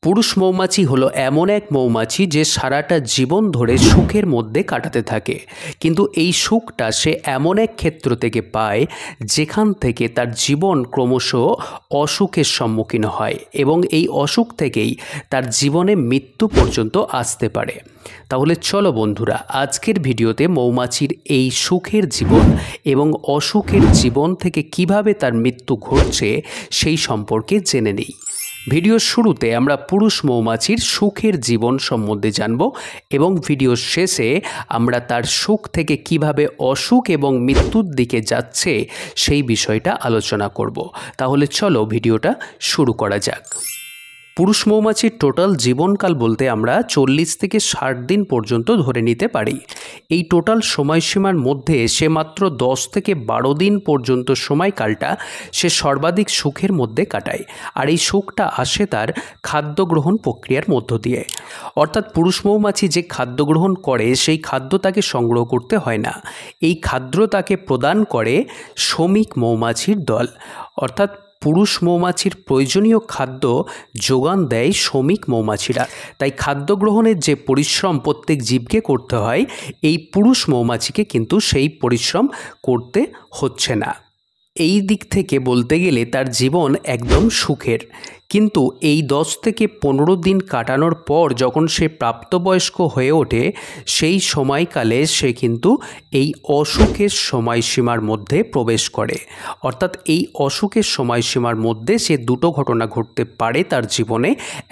পুরুষ মৌমাছি হলো এমন এক মৌমাছি যে সারাটা জীবন ধরে সুখের মধ্যে কাটাতে থাকে, কিন্তু এই সুখটা সে এমন এক ক্ষেত্র থেকে পায় যেখান থেকে তার জীবন ক্রমশ অসুখের সম্মুখীন হয় এবং এই অসুখ থেকেই তার জীবনে মৃত্যু পর্যন্ত আসতে পারে। তাহলে চলো বন্ধুরা, আজকের ভিডিওতে মৌমাছির এই সুখের জীবন এবং অসুখের জীবন থেকে কিভাবে তার মৃত্যু ঘটছে সেই সম্পর্কে জেনে নিই। ভিডিওর শুরুতে আমরা পুরুষ মৌমাছির সুখের জীবন সম্বন্ধে জানব এবং ভিডিওর শেষে আমরা তার সুখ থেকে কিভাবে অসুখ এবং মৃত্যুর দিকে যাচ্ছে সেই বিষয়টা আলোচনা করব। তাহলে চলো ভিডিওটা শুরু করা যাক। পুরুষ মৌমাছির টোটাল জীবনকাল বলতে আমরা 40 থেকে 60 দিন পর্যন্ত ধরে নিতে পারি। এই টোটাল সময়সীমার মধ্যে সে মাত্র 10 থেকে 12 দিন পর্যন্ত সময়কালটা সে সর্বাধিক সুখের মধ্যে কাটায়, আর এই সুখটা আসে তার খাদ্য গ্রহণ প্রক্রিয়ার মধ্য দিয়ে। অর্থাৎ পুরুষ মৌমাছি যে খাদ্য গ্রহণ করে সেই খাদ্য তাকে সংগ্রহ করতে হয় না, এই খাদ্য তাকে প্রদান করে শ্রমিক মৌমাছির দল। অর্থাৎ পুরুষ মৌমাছির প্রয়োজনীয় খাদ্য যোগান দেয় শ্রমিক মৌমাছিরা। তাই খাদ্য গ্রহণের যে পরিশ্রম প্রত্যেক জীবকে করতে হয়, এই পুরুষ মৌমাছিকে কিন্তু সেই পরিশ্রম করতে হচ্ছে না। এই দিক থেকে বলতে গেলে তার জীবন একদম সুখের। কিন্তু এই 10 থেকে 15 দিন কাটানোর পর যখন সে প্রাপ্তবয়স্ক হয়ে ওঠে, সেই সময়কালে সে কিন্তু এই অসুখের সময়সীমার মধ্যে প্রবেশ করে। অর্থাৎ এই অসুখের সময়সীমার মধ্যে সে দুটো ঘটনা ঘটতে পারে তার জীবনে।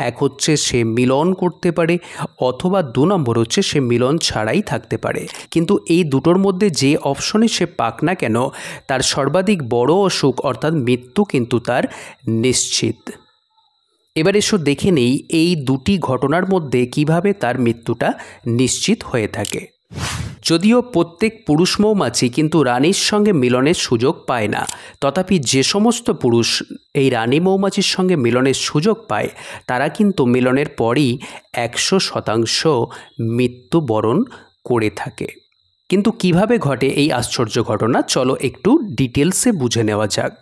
এক হচ্ছে সে মিলন করতে পারে, অথবা 2 নম্বর হচ্ছে সে মিলন ছাড়াই থাকতে পারে। কিন্তু এই দুটোর মধ্যে যে অপশনে সে পাক না কেন, তার সর্বাধিক বড় অসুখ অর্থাৎ মৃত্যু কিন্তু তার নিশ্চিত। এবার এসো দেখে নেই এই দুটি ঘটনার মধ্যে কিভাবে তার মৃত্যুটা নিশ্চিত হয়ে থাকে। যদিও প্রত্যেক পুরুষ মৌমাছি কিন্তু রানীর সঙ্গে মিলনের সুযোগ পায় না, তথাপি যে সমস্ত পুরুষ এই রানী মৌমাছির সঙ্গে মিলনের সুযোগ পায় তারা কিন্তু মিলনের পরই 100% মৃত্যুবরণ করে থাকে। কিন্তু কিভাবে ঘটে এই আশ্চর্য ঘটনা, চলো একটু ডিটেলসে বুঝে নেওয়া যাক।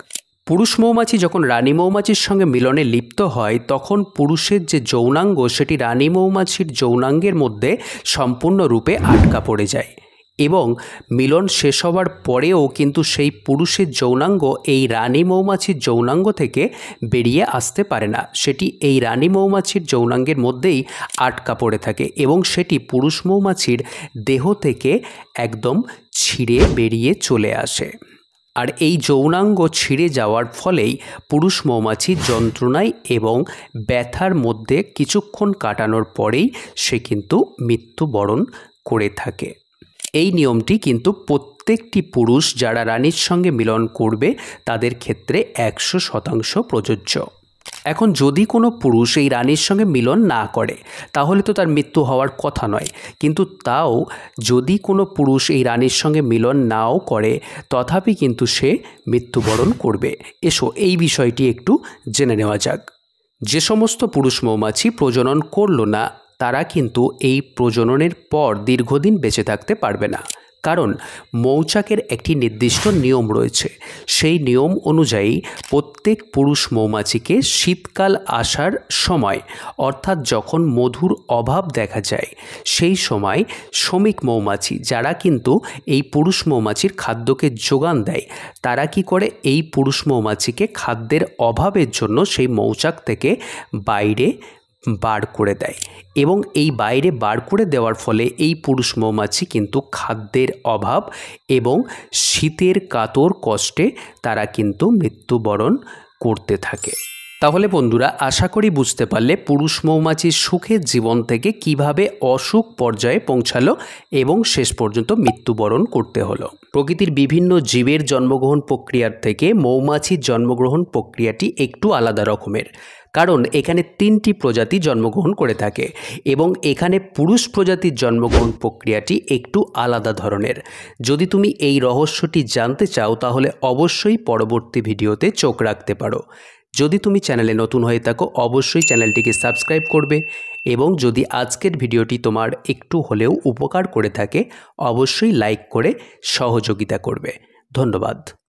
পুরুষ মৌমাছি যখন রানী মৌমাছির সঙ্গে মিলনে লিপ্ত হয়, তখন পুরুষের যে যৌনাঙ্গ সেটি রানী মৌমাছির যৌনাঙ্গের মধ্যে সম্পূর্ণরূপে আটকা পড়ে যায় এবং মিলন শেষ হওয়ার পরেও কিন্তু সেই পুরুষের যৌনাঙ্গ এই রানী মৌমাছির যৌনাঙ্গ থেকে বেরিয়ে আসতে পারে না। সেটি এই রানী মৌমাছির যৌনাঙ্গের মধ্যেই আটকা পড়ে থাকে এবং সেটি পুরুষ মৌমাছির দেহ থেকে একদম ছিঁড়ে বেরিয়ে চলে আসে। আর এই যৌনাঙ্গ ছিঁড়ে যাওয়ার ফলেই পুরুষ মৌমাছি যন্ত্রণায় এবং ব্যথার মধ্যে কিছুক্ষণ কাটানোর পরেই সে কিন্তু মৃত্যুবরণ করে থাকে। এই নিয়মটি কিন্তু প্রত্যেকটি পুরুষ যারা রানীর সঙ্গে মিলন করবে তাদের ক্ষেত্রে 100% প্রযোজ্য। এখন যদি কোনো পুরুষ এই রানীর সঙ্গে মিলন না করে তাহলে তো তার মৃত্যু হওয়ার কথা নয়, কিন্তু তাও যদি কোনো পুরুষ এই রানীর সঙ্গে মিলন নাও করে তথাপি কিন্তু সে মৃত্যুবরণ করবে। এসো এই বিষয়টি একটু জেনে নেওয়া যাক। যে সমস্ত পুরুষ মৌমাছি প্রজনন করলো না তারা কিন্তু এই প্রজননের পর দীর্ঘদিন বেঁচে থাকতে পারবে না, কারণ মৌচাকের একটি নির্দিষ্ট নিয়ম রয়েছে। সেই নিয়ম অনুযায়ী প্রত্যেক পুরুষ মৌমাছিকে শীতকাল আসার সময়, অর্থাৎ যখন মধুর অভাব দেখা যায়, সেই সময় শ্রমিক মৌমাছি যারা কিন্তু এই পুরুষ মৌমাছির খাদ্যকে যোগান দেয়, তারা কি করে এই পুরুষ মৌমাছিকে খাদ্যের অভাবের জন্য সেই মৌচাক থেকে বাইরে বার করে দেয় এবং এই বাইরে বার করে দেওয়ার ফলে এই পুরুষ মৌমাছি কিন্তু খাদ্যের অভাব এবং শীতের কাতর কষ্টে তারা কিন্তু মৃত্যুবরণ করতে থাকে। তাহলে বন্ধুরা, আশা করি বুঝতে পারলে পুরুষ মৌমাছির সুখের জীবন থেকে কিভাবে অসুখ পর্যায়ে পৌঁছালো এবং শেষ পর্যন্ত মৃত্যুবরণ করতে হলো। প্রকৃতির বিভিন্ন জীবের জন্মগ্রহণ প্রক্রিয়ার থেকে মৌমাছির জন্মগ্রহণ প্রক্রিয়াটি একটু আলাদা রকমের, কারণ এখানে 3টি প্রজাতি জন্মগ্রহণ করে থাকে এবং এখানে পুরুষ প্রজাতির জন্মগ্রহণ প্রক্রিয়াটি একটু আলাদা ধরনের। যদি তুমি এই রহস্যটি জানতে চাও তাহলে অবশ্যই পরবর্তী ভিডিওতে চোখ রাখতে পারো। যদি তুমি চ্যানেলে নতুন হয়ে থাকো অবশ্যই চ্যানেলটিকে সাবস্ক্রাইব করবে এবং যদি আজকের ভিডিওটি তোমার একটু হলেও উপকার করে থাকে অবশ্যই লাইক করে সহযোগিতা করবে। ধন্যবাদ।